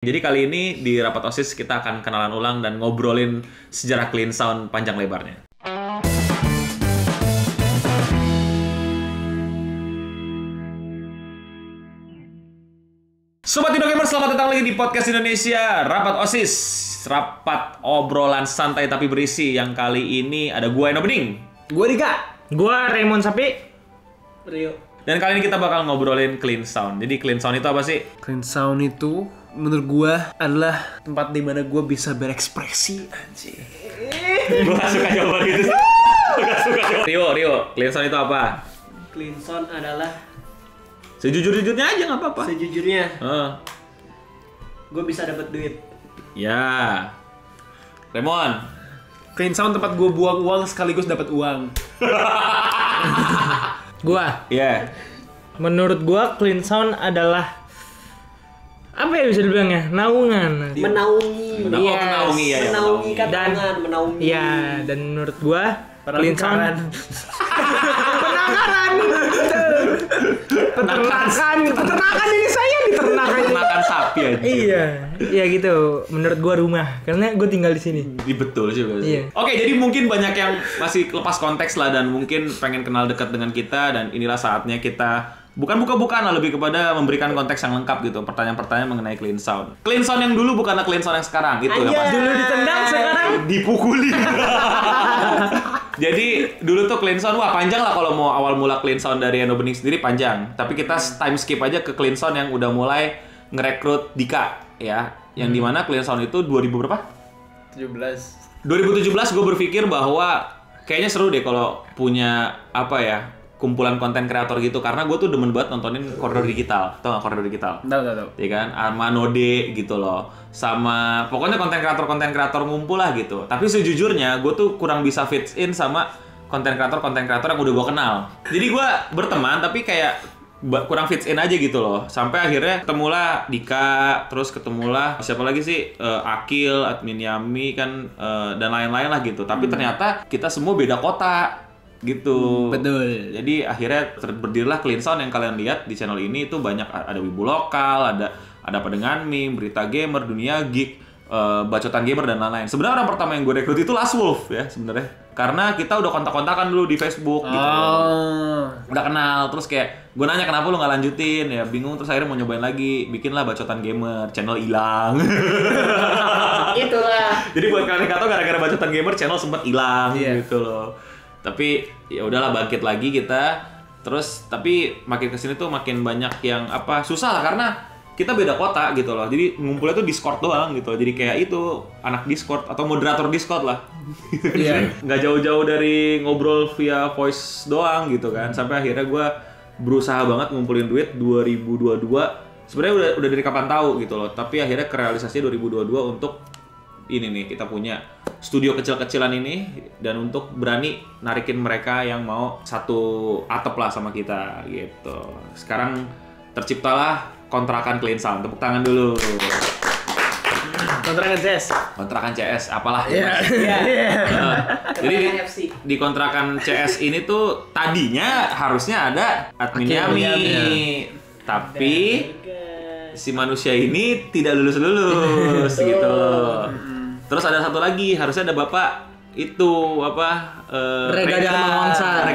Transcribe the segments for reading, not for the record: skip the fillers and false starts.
Jadi kali ini di Rapat OSIS kita akan kenalan ulang dan ngobrolin sejarah Clean Sound panjang lebarnya. Sobat Indo Gamer, selamat datang lagi di Podcast Indonesia Rapat OSIS. Rapat obrolan santai tapi berisi. Yang kali ini ada gue Eno Bening, gue Dika, gue Raymond Sapi, Rio. dan kali ini kita bakal ngobrolin Clean Sound. Jadi Clean Sound itu apa sih? Clean Sound itu menurut gue adalah tempat di mana gue bisa berekspresi. Anjir. Gue gak suka jawaban gitu sih. Gue gak suka jawaban. Rio, Clean Sound itu apa? Clean Sound adalah Sejujur-jujurnya aja nggak apa-apa. sejujurnya gue bisa dapat duit. Ya, Raymond. Clean Sound tempat gue buang uang sekaligus dapat uang. Gua, Ya. menurut gua Clean Sound adalah apa ya bisa dibilang ya? Naungan. Menaungi. Menaungi ya. Menaungi kan Dan- tangan, menaungi. Iya, dan menurut gua Clean Sound peternakan ini saya di ternakan. Makan sapi aja. Iya, iya gitu. Menurut gua rumah, karena gua tinggal di sini. Betul juga sih. Iya. Oke, jadi mungkin banyak yang masih lepas konteks lah dan mungkin pengen kenal dekat dengan kita, dan inilah saatnya kita bukan buka-bukaan lah, lebih kepada memberikan konteks yang lengkap gitu. Pertanyaan-pertanyaan mengenai Clean Sound. Clean Sound yang dulu bukanlah Clean Sound yang sekarang gitu ya, Pak. Dulu ditendang, sekarang Dipukuli. Jadi dulu tuh Clean Sound, wah panjang lah kalau mau awal mula Clean Sound dari Eno Bening sendiri panjang. Tapi kita time skip aja ke Clean Sound yang udah mulai ngerekrut Dika ya. Yang dimana Clean Sound itu 2000 berapa? 17. 2017 gue berpikir bahwa kayaknya seru deh kalau punya apa ya, kumpulan konten kreator gitu, karena gue tuh demen banget nontonin Koridor Digital. Tau gak Koridor Digital? Tahu. Ya kan, sama Node gitu loh, sama pokoknya konten kreator ngumpul lah gitu. Tapi sejujurnya gue tuh kurang bisa fit in sama konten kreator yang udah gue kenal. Jadi gue berteman tapi kayak kurang fit in aja gitu loh. Sampai akhirnya ketemulah Dika, terus ketemulah siapa lagi sih, Akil, admin Yami kan, dan lain-lain lah gitu. Tapi ternyata kita semua beda kota gitu. Betul. Jadi akhirnya berdirilah Clean Sound yang kalian lihat di channel ini. Itu banyak, ada wibu lokal, ada apa dengan meme, berita gamer, dunia geek, bacotan gamer dan lain-lain. Sebenarnya orang pertama yang gue rekrut itu Last Wolf ya sebenarnya. Karena kita udah kontak-kontakan dulu di Facebook gitu. Udah kenal, terus kayak gue nanya kenapa lu nggak lanjutin, ya bingung, terus akhirnya mau nyobain lagi, bikinlah bacotan gamer, channel hilang. Itulah. Jadi buat kalian yang nggak tahu, gara-gara bacotan gamer channel sempat hilang Iya. gitu loh. Tapi ya udahlah, bangkit lagi kita. Terus tapi makin kesini tuh makin banyak yang apa, susah lah karena kita beda kota gitu loh. Jadi ngumpulnya tuh Discord doang gitu. Jadi kayak itu anak Discord atau moderator Discord lah. Iya. Nggak jauh-jauh dari ngobrol via voice doang gitu kan. Sampai akhirnya gue berusaha banget ngumpulin duit 2022. Sebenarnya udah dari kapan tahu gitu loh. Tapi akhirnya kerealisasinya 2022 untuk ini nih, kita punya studio kecil-kecilan ini, dan untuk berani narikin mereka yang mau satu atap lah sama kita gitu. Sekarang terciptalah kontrakan Clean Sound. Tepuk tangan dulu. Kontrakan CS. Kontrakan CS apalah. Iya. Jadi Kontrakan FC. di kontrakan CS ini tuh tadinya harusnya ada admin Yami. Tapi si manusia ini tidak lulus gitu. Terus ada satu lagi, harusnya ada bapak itu apa, Rega Darmawansa.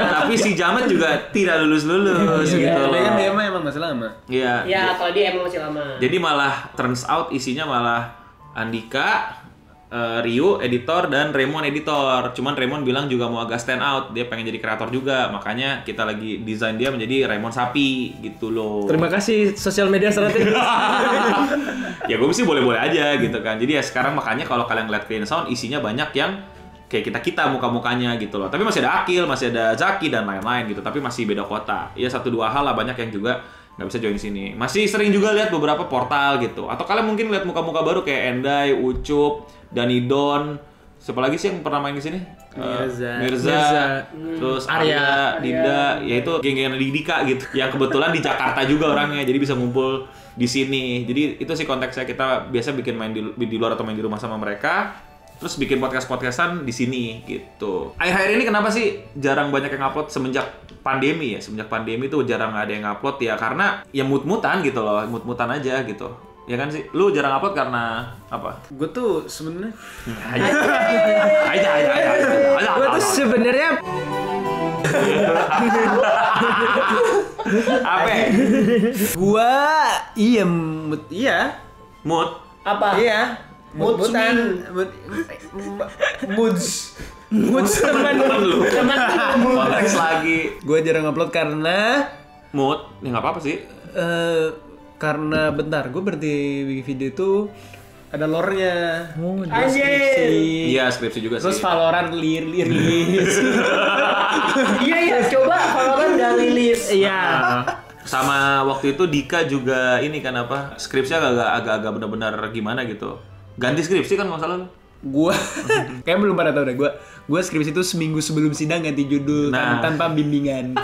Tapi si Jamet juga tidak lulus gitu loh. Dia emang masih lama. Iya. Ya, kalau dia emang masih lama. Jadi malah turns out isinya malah Andika, Rio editor, dan Raymond editor. Cuman Raymond bilang juga mau agak stand out, dia pengen jadi kreator juga. Makanya kita lagi desain dia menjadi Raymond Sapi gitu loh. Terima kasih sosial media strategis. Ya gue sih boleh-boleh aja gitu kan. Jadi ya sekarang makanya kalau kalian ngeliat Clean Sound isinya banyak yang kayak kita muka-mukanya gitu loh. Tapi masih ada Akil, masih ada Zaki dan lain-lain gitu. Tapi masih beda kota. Ya 1-2 hal lah, banyak yang juga nggak bisa join sini. Masih sering juga lihat beberapa portal gitu. Atau kalian mungkin lihat muka-muka baru kayak Endai, Ucup, Danidon. Siapa lagi sih yang pernah main di sini? Mirza. Terus Arya, Dinda, yaitu geng-gengan Dika gitu. Yang kebetulan di Jakarta juga orangnya, jadi bisa ngumpul di sini. Jadi itu sih konteksnya, kita biasa bikin main di luar atau main di rumah sama mereka. terus bikin podcastan di sini gitu. Akhir-akhir ini kenapa sih jarang banyak yang upload semenjak pandemi ya? Semenjak pandemi tuh jarang ada yang upload ya karena ya mut-mutan gitu loh, mut-mutan aja gitu. Ya kan sih? Lu jarang upload karena apa? Gue tuh sebenarnya Gue tuh sebenarnya apa? gua iya Mood. Apa? iya Moods Teman lu. Konteks lagi. Gua jarang upload karena Mood. Ya nggak apa-apa sih. karena bentar gue berarti bikin video itu ada lore-nya. Anjir. Iya, skripsi juga Terus sih. Valorant rilis. Iya, coba Valorant udah rilis. iya. Sama waktu itu Dika juga ini kan apa? Skripsinya agak-agak benar-benar gimana gitu. Ganti skripsi kan masalah lu. Gua kayak belum pada tahu deh. Gua skripsi itu seminggu sebelum sidang ganti judul Nah. tanpa bimbingan.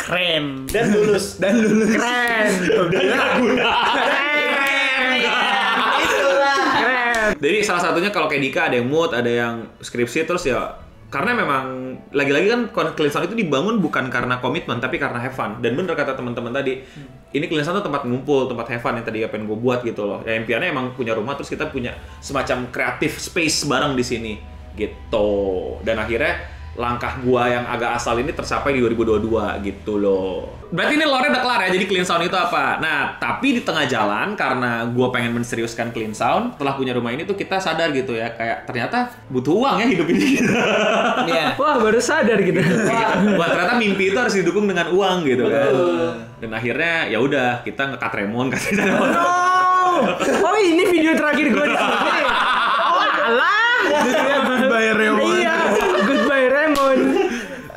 Keren. Dan lulus. Keren. Itulah. Jadi salah satunya kalau kayak Dika ada yang mood, ada yang skripsi terus ya karena memang lagi-lagi kan Clean Sound itu dibangun bukan karena komitmen tapi karena have fun. Dan bener kata teman-teman tadi, ini Clean Sound itu tempat ngumpul, tempat have fun yang tadi pengen gue buat gitu loh. Ya impiannya emang punya rumah terus kita punya semacam creative space bareng di sini gitu. Dan akhirnya langkah gua yang agak asal ini tercapai di 2022 gitu loh. Berarti ini lore udah kelar ya, jadi Clean Sound itu apa? Nah, tapi di tengah jalan karena gua pengen menseriuskan Clean Sound, setelah punya rumah ini tuh kita sadar gitu ya, kayak ternyata butuh uang ya hidup ini. Iya. Wah, baru sadar gitu. Wah, ternyata mimpi itu harus didukung dengan uang gitu kan. Dan akhirnya ya udah kita nge-cut Remon, kasih Remon. Oh, ini video terakhir gue di sini. Oh, alah. Goodbye Remon. Iya, goodbye Raymond.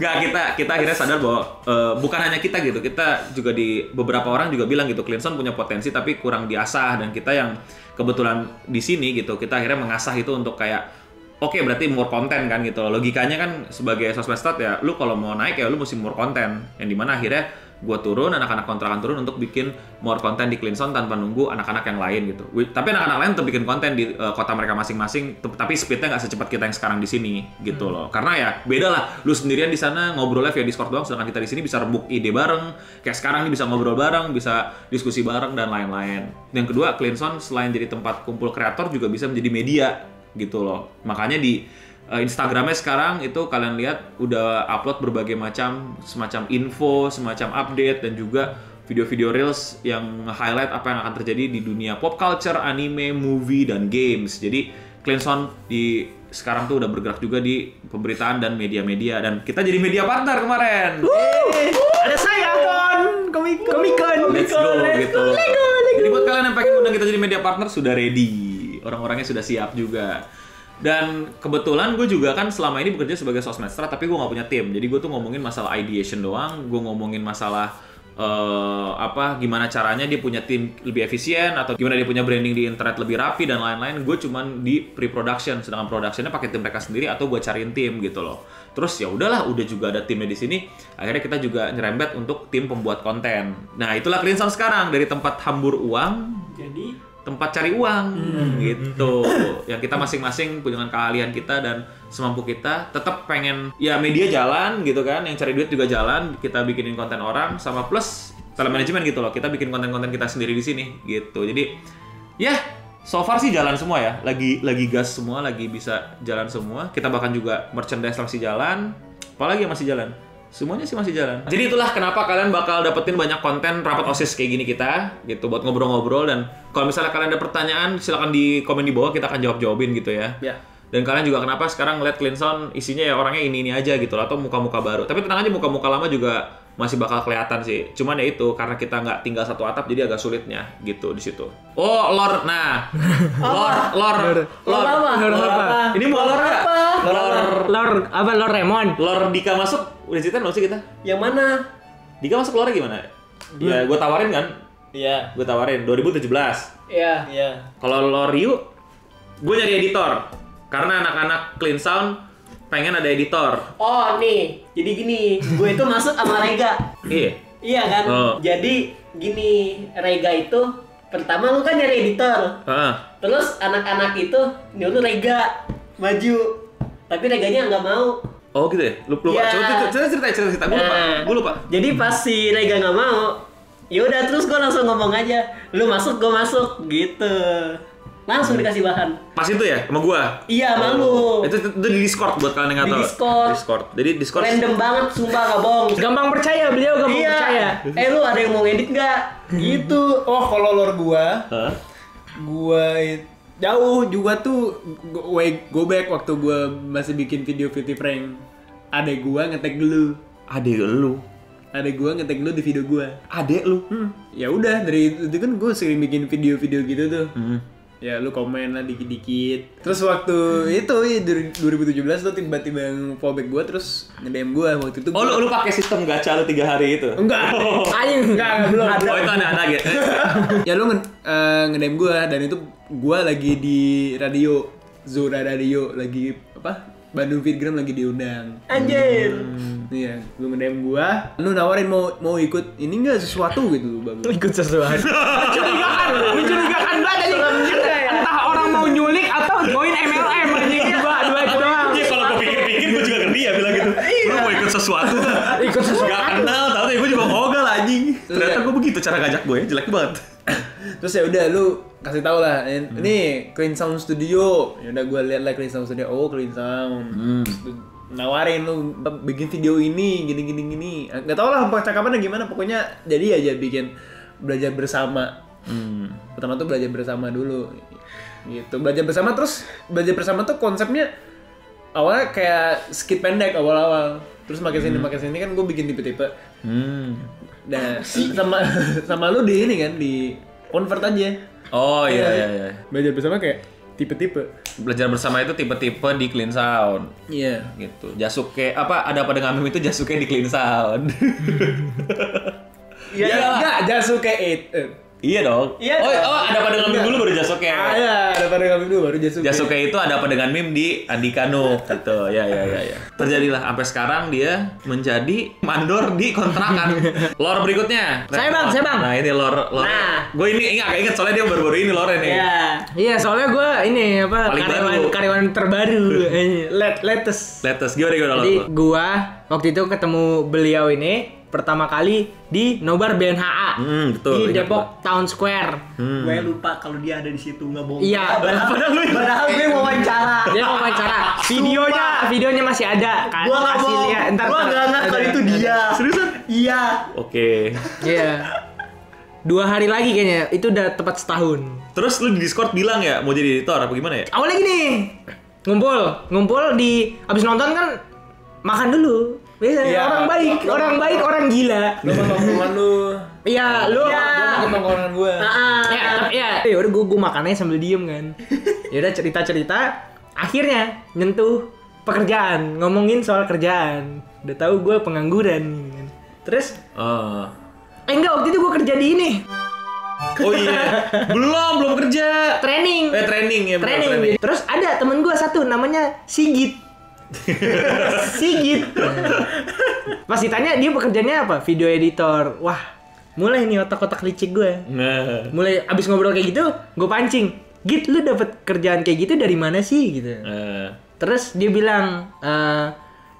Nggak, kita akhirnya sadar bahwa bukan hanya kita gitu, kita juga di beberapa orang juga bilang gitu, Clean Sound punya potensi tapi kurang diasah, dan kita yang kebetulan di sini gitu, kita akhirnya mengasah itu untuk kayak oke, berarti more konten kan gitu. Logikanya kan sebagai sosmed start ya, lu kalau mau naik ya lu mesti more konten, yang dimana akhirnya gue turun, anak-anak kontrakan turun untuk bikin more konten di Clean Sound tanpa nunggu anak-anak yang lain gitu. Tapi anak-anak lain tetap bikin konten di kota mereka masing-masing, tapi speednya nggak secepat kita yang sekarang di sini gitu loh. Karena ya beda lah, lu sendirian di sana ngobrolnya via Discord doang, sedangkan kita di sini bisa rebuk ide bareng. Kayak sekarang nih bisa ngobrol bareng, bisa diskusi bareng dan lain-lain. Yang kedua, Clean Sound selain jadi tempat kumpul kreator juga bisa menjadi media gitu loh. Makanya di Instagramnya sekarang itu kalian lihat udah upload berbagai macam semacam info, semacam update, dan juga video-video reels yang nge-highlight apa yang akan terjadi di dunia pop culture, anime, movie, dan games. Jadi Clean Sound di sekarang tuh udah bergerak juga di pemberitaan dan media-media, dan kita jadi media partner kemarin. Ada saya, Komikon. Let's go gitu. Jadi buat kalian yang pengen undang kita jadi media partner sudah ready, orang-orangnya sudah siap juga. Dan kebetulan gue juga kan selama ini bekerja sebagai sosmed strat, tapi gue nggak punya tim. Jadi gue tuh ngomongin masalah ideation doang, gue ngomongin masalah gimana caranya dia punya tim lebih efisien, atau gimana dia punya branding di internet lebih rapi dan lain-lain. Gue cuman di pre-production, sedangkan productionnya pakai tim mereka sendiri atau gue cariin tim gitu loh. Terus ya udahlah, udah juga ada timnya di sini. Akhirnya kita juga nyerempet untuk tim pembuat konten. Nah itulah Clean Sound sekarang, dari tempat hambur uang Jadi tempat cari uang gitu. Yang kita masing-masing punya keahlian kita dan semampu kita, tetap pengen ya media jalan gitu kan, yang cari duit juga jalan, kita bikinin konten orang, sama plus telemanajemen gitu loh, kita bikin konten-konten kita sendiri di sini gitu. Jadi ya so far sih jalan semua ya, lagi gas semua, lagi bisa jalan semua. Kita bahkan juga merchandise masih jalan, apalagi yang masih jalan, semuanya sih masih jalan. Jadi itulah kenapa kalian bakal dapetin banyak konten rapat OSIS kayak gini kita gitu, buat ngobrol-ngobrol. Dan kalau misalnya kalian ada pertanyaan, silakan di komen di bawah, kita akan jawabin gitu ya. Ya. Dan kalian juga kenapa sekarang ngeliat Clean Sound isinya ya orangnya ini aja gitu loh, atau muka-muka baru. Tapi tenang aja, muka-muka lama juga masih bakal kelihatan sih. Cuman ya itu, karena kita nggak tinggal satu atap, jadi agak sulitnya gitu di situ. Oh, lore. Nah. Lore. Ini mau lore nggak? Lord Raymond. Lore Dika masuk, udah ceritain belum sih kita? yang mana? Dika masuk lore gimana? Ya, gue tawarin kan? Iya. Gue tawarin 2017. Iya. Iya. Kalau lo Ryu, gue nyari editor. Karena anak-anak Clean Sound pengen ada editor. Oh nih, jadi gini, gue itu masuk sama Rega. Iya. Iya kan? Oh. Jadi gini, Rega itu Pertama lu kan nyari editor. Heeh. Terus anak-anak itu nyuruh Rega maju. Tapi Reganya nggak mau. Oh gitu ya? Lupa. Iya. Coba cerita. Gue lupa. Jadi pas si Rega nggak mau, yaudah terus gue langsung ngomong aja, lu masuk gue masuk gitu. Langsung dikasih bahan. Pas itu ya sama gua. Iya malu. Itu di Discord buat kalian yang nggak Di tahu. Discord. Jadi Discord. Random banget, sumpah nggak bohong. Gampang percaya, beliau gampang Iya. percaya. Lu ada yang mau ngedit nggak? Gitu. Oh, kalau lore gua, Hah? jauh juga tuh go back waktu gua masih bikin video prank. Adek gua ngetek dulu. Adek lu. Adek gua ngetek dulu di video gua. Adek lu. Ya udah dari itu kan gua sering bikin video-video gitu tuh. Hmm. Ya lu komen lah dikit-dikit. Terus waktu itu ya 2017 tuh tiba-tiba yang fallback gua terus nge-DM gua waktu itu. Oh lu pakai sistem gacha lu 3 hari itu? Enggak. Anjing. Enggak, belum. Oh itu ada gitu. Ya lu nge-DM gua dan itu gua lagi di radio Zora Radio lagi apa? Bandung Fitgram lagi diundang. Anjir. Iya, lu nge-DM gua, lu nawarin mau ikut ini enggak sesuatu gitu, Bang. Ikut sesuatu. Mencurigakan banget anjing. Entah orang mau nyulik atau join MLM anjing. Dua itu doang. Iya kalau gue pikir-pikir gue juga ngeri ya bilang gitu. Lu mau ikut sesuatu kan? Ikut sesuatu. Gak kenal, tapi gue juga ogah lah anjing. Ternyata gue begitu cara ngajak gue, jelek banget. Terus ya udah lu kasih tau lah, ini Clean Sound Studio. Ya udah gua lihat lah Clean Sound Studio. Oh, Clean Sound. Terus lu nawarin lu bikin video ini gini. Enggak tahu lah percakapannya gimana, pokoknya jadi aja bikin belajar bersama. Pertama tuh belajar bersama dulu. Gitu. Belajar bersama tuh konsepnya awalnya kayak skit pendek awal-awal. Terus makin sini kan gue bikin tipe-tipe. Nah, sama lu di ini kan di convert aja. Oh iya. Belajar bersama kayak tipe-tipe. Belajar bersama itu tipe-tipe di Clean Sound. Iya. Gitu. Jasuke apa ada pada ngamim itu Jasuke di Clean Sound. Iya enggak Jasuke Iya dong. Iya Oh, dong. ada pada ngamim dulu baru Jasuke. Iya, ada pada kami dulu baru Jasuke. Jasuke itu ada apa dengan meme di Andika Nuk gitu. Ya. Terjadilah sampai sekarang dia menjadi mandor di kontrakan. Lore berikutnya. Saya, Bang. Nah, ini lore. Nah. Gue ini agak inget soalnya dia baru-baru ini lore nih. Iya. Iya, soalnya gue ini apa Paling baru. karyawan terbaru. Latest. Gimana Jadi lo? gua waktu itu ketemu beliau ini pertama kali di Nobar BNHA Betul. di ingat Depok Town Square. Gue lupa kalau dia ada di situ nggak bohong. Iya, Padahal gue wawancara. dia mau wawancara. Videonya masih ada. Gua nggak Kasih bohong. lihat. Ntar Gua nggak ngeh kalau itu dia. Seriusan? Iya. Oke. Iya. 2 hari lagi kayaknya. Itu udah tepat setahun. Terus lu di Discord bilang ya mau jadi editor apa gimana ya? Awalnya gini. Ngumpul di abis nonton kan makan dulu. Biasa, Iya. orang baik, orang gila. Lu sama teman lu. Iya, lu. Gua makan tongkrongan gua. Ya, tapi ya udah gue makannya sambil diem kan. Ya udah cerita, akhirnya nyentuh pekerjaan, ngomongin soal kerjaan. Udah tahu gue pengangguran gitu kan. Terus enggak, waktu itu gue kerja di ini. Oh iya. belum kerja. Training. Training ya. benar, Training. Terus ada temen gue satu namanya Sigit. Pas ditanya dia pekerjaannya apa? Video editor. Wah, mulai nih otak-otak licik gue. Nah. Mulai abis ngobrol kayak gitu, gue pancing. Git, lu dapet kerjaan kayak gitu dari mana sih gitu. Terus dia bilang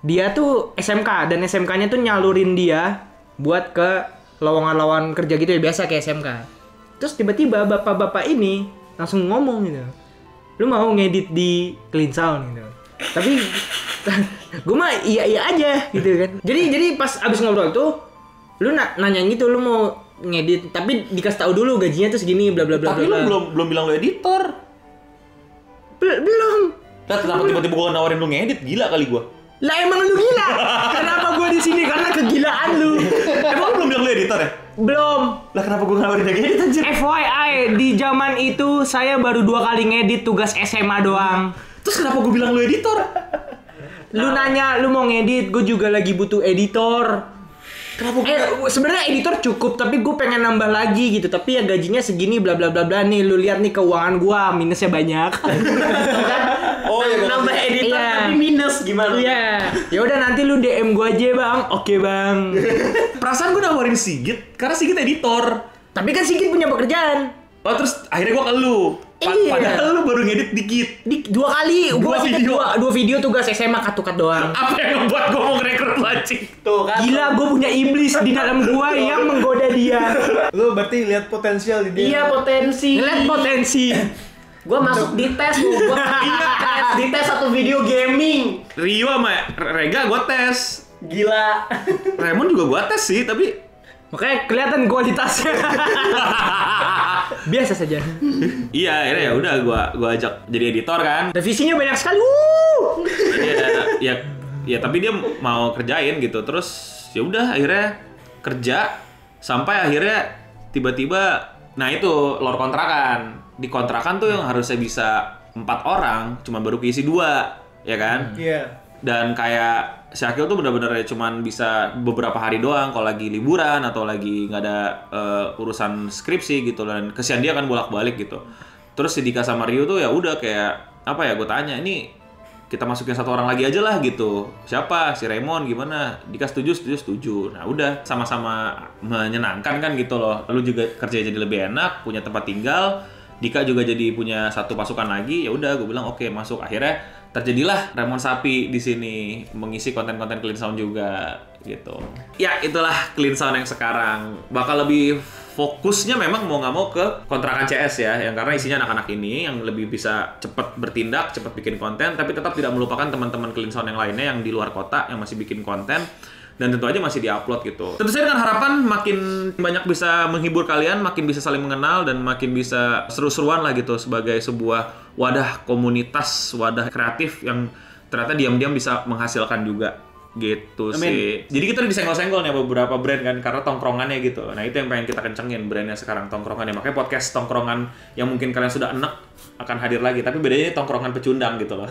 dia tuh SMK dan SMK-nya tuh nyalurin dia buat ke lowongan-lowongan kerja gitu ya, biasa kayak SMK. Terus tiba-tiba bapak-bapak ini langsung ngomong gitu. Lu mau ngedit di Clean Sound gitu. Tapi gue mah iya aja gitu kan. Jadi pas abis ngobrol tuh lu nanyain gitu, lu mau ngedit tapi dikasih tahu dulu gajinya tuh segini bla bla bla. Tapi lu belum bilang lu editor. Belum. Lah kenapa tiba-tiba gua nawarin lu ngedit? Gila kali gua. Lah emang lu gila. Kenapa gua di sini? Karena kegilaan lu. Emang lu belum bilang lu editor ya? Belum. Lah kenapa gua nawarin dia ngedit anjir? FYI, di zaman itu saya baru 2 kali ngedit tugas SMA doang. Terus kenapa gua bilang lu editor? Lu nanya lu mau ngedit, gue juga lagi butuh editor. Kenapa Sebenarnya editor cukup, tapi gue pengen nambah lagi gitu. Tapi ya gajinya segini bla bla bla bla nih. Lu lihat nih keuangan gua minusnya banyak. Oh ya Nambah editor Iya. tapi minus gimana? Iya. Ya udah nanti lu DM gua aja, Bang. Oke, Bang. Perasaan gua nawarin Sigit karena Sigit editor. Tapi kan Sigit punya pekerjaan. Oh terus akhirnya gua ke lu. Iya. Padahal lu baru ngedit dikit. 2 kali, Dua video. dua video tugas SMA cut doang. Apa yang membuat gua mau ngerekrut lu anjing? Tuh kan. Gila, gue punya iblis di dalam gua yang menggoda dia. Lu berarti lihat potensial di dia. Iya potensi. Ngeliat potensi. Gua masuk di tes, gua tes di tes satu video gaming. Rio sama Rega gua tes. Gila. Raymond juga gua tes sih, tapi Makanya kelihatan kualitasnya. Biasa saja. iya, akhirnya ya udah gua ajak jadi editor kan. Revisinya banyak sekali. Ya tapi dia mau kerjain gitu. Terus ya udah akhirnya kerja sampai akhirnya tiba-tiba nah itu lor kontrakan. Di kontrakan tuh yang harusnya bisa 4 orang cuma baru keisi 2, ya kan? Iya. Dan kayak si Akil tuh benar-benar cuman bisa beberapa hari doang kalau lagi liburan atau lagi nggak ada urusan skripsi gitu, dan kesian dia kan bolak-balik gitu. Terus si Dika sama Rio tuh ya udah kayak apa ya, gue tanya ini kita masukin 1 orang lagi aja lah gitu. Siapa? Si Raymond gimana? Dika setuju. Nah udah sama-sama menyenangkan kan gitu loh. Lalu juga kerja jadi lebih enak, punya tempat tinggal. Dika juga jadi punya 1 pasukan lagi. Ya udah gue bilang oke, masuk. Akhirnya terjadilah Raymond Sapi di sini mengisi konten-konten Clean Sound juga gitu. Ya itulah Clean Sound yang sekarang. Bakal lebih fokusnya memang mau nggak mau ke kontrakan CS ya, yang karena isinya anak-anak ini yang lebih bisa cepat bertindak, cepat bikin konten, tapi tetap tidak melupakan teman-teman Clean Sound yang lainnya yang di luar kota yang masih bikin konten. Dan tentu aja masih diupload gitu. Tentu saja dengan harapan makin banyak bisa menghibur kalian, makin bisa saling mengenal, dan makin bisa seru-seruan lah gitu sebagai sebuah wadah komunitas, wadah kreatif yang ternyata diam-diam bisa menghasilkan juga gitu. Amin. Sih. Jadi kita udah disenggol-senggol nih beberapa brand kan karena tongkrongannya gitu. Nah itu yang pengen kita kencengin brandnya sekarang, tongkrongannya. Makanya podcast tongkrongan yang mungkin kalian sudah enek akan hadir lagi, tapi bedanya tongkrongan pecundang gitu loh.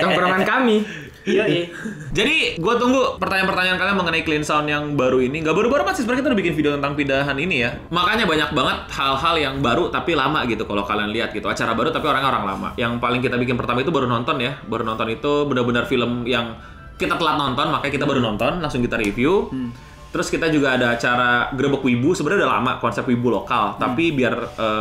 Tongkrongan kami. Iya. Jadi gue tunggu pertanyaan-pertanyaan kalian mengenai Clean Sound yang baru ini. Gak baru-baru sih, sebenarnya kita udah bikin video tentang pindahan ini ya. Makanya banyak banget hal-hal yang baru tapi lama gitu kalau kalian lihat gitu. Acara baru tapi orang-orang lama. Yang paling kita bikin pertama itu baru nonton ya. Baru nonton itu benar-benar film yang kita telat nonton, makanya kita baru nonton, langsung kita review. Terus kita juga ada acara Grebek Wibu, sebenarnya udah lama konsep Wibu lokal, tapi biar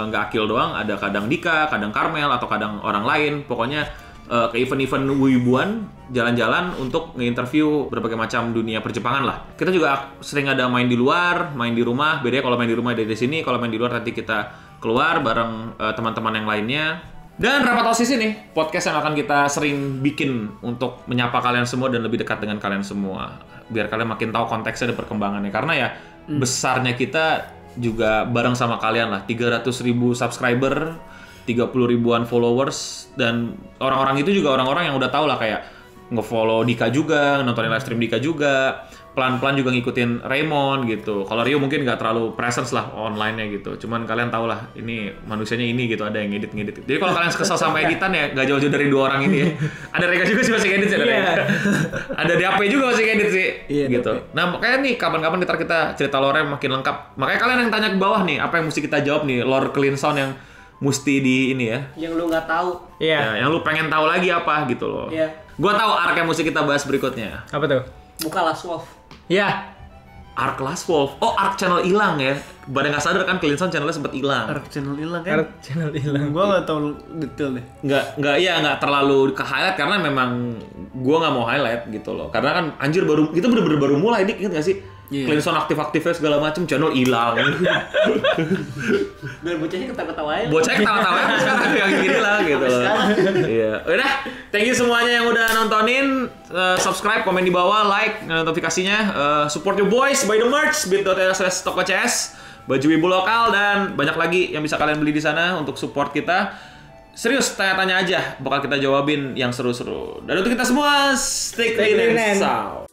nggak Akil doang, ada kadang Dika, kadang Karmel, atau kadang orang lain. Pokoknya ke event-event Wibuan, jalan-jalan untuk nge-interview berbagai macam dunia perjepangan lah. Kita juga sering ada main di luar, main di rumah. Bedanya kalau main di rumah dari sini, kalau main di luar nanti kita keluar bareng teman-teman yang lainnya. Dan Rapat OSIS ini, podcast yang akan kita sering bikin untuk menyapa kalian semua dan lebih dekat dengan kalian semua. Biar kalian makin tahu konteksnya dan perkembangannya. Karena ya, besarnya kita juga bareng sama kalian lah. 300.000 subscriber, 30 ribuan followers, dan orang-orang itu juga orang-orang yang udah tahu lah kayak nge-follow Dika juga, nontonin live stream Dika juga, pelan-pelan juga ngikutin Raymond gitu. Kalau Rio mungkin nggak terlalu presence lah online-nya gitu. Cuman kalian tahu lah, ini manusianya ini gitu, ada yang ngedit-ngedit. Jadi kalau kalian kesel sama editan ya nggak jauh-jauh dari 2 orang ini ya. Ada Rega juga sih masih ngedit sih, ada Rega. Ada DAP juga masih ngedit sih, gitu. Nah makanya nih kapan-kapan kita cerita lore makin lengkap. Makanya kalian yang tanya ke bawah nih, apa yang mesti kita jawab nih, lore Clean Sound yang mesti di ini ya. Yang lu nggak tahu. Iya. Ya, yang lu pengen tahu lagi apa gitu loh. Iya. Gua tahu arc yang mesti kita bahas berikutnya. Apa tuh? Buka Last Wolf. Ya. Arc Last Wolf. Oh, arc channel hilang ya. Pada nggak sadar kan Clean Sound channelnya sempat hilang. Arc channel hilang kan? Channel hilang. Gua nggak tahu detail deh. Nggak terlalu ke highlight karena memang gua nggak mau highlight gitu loh. Karena kan anjir baru kita bener-bener baru mulai nih, ingat nggak sih? Yeah. Clean Sound aktif-aktifnya segala macam, channel hilang. Biar bocahnya ketawa-ketawa aja. Bocahnya ketawa-tawa aja sekarang yang gini lah gitu loh. Iya. Udah, thank you semuanya yang udah nontonin. Subscribe, komen di bawah, like, notifikasinya. Support your boys, buy the merch, bit.ly/tokocs, baju Wibu lokal, dan banyak lagi yang bisa kalian beli di sana untuk support kita. Serius, tanya-tanya aja, bakal kita jawabin yang seru-seru. Dan untuk kita semua, stay clean and sound.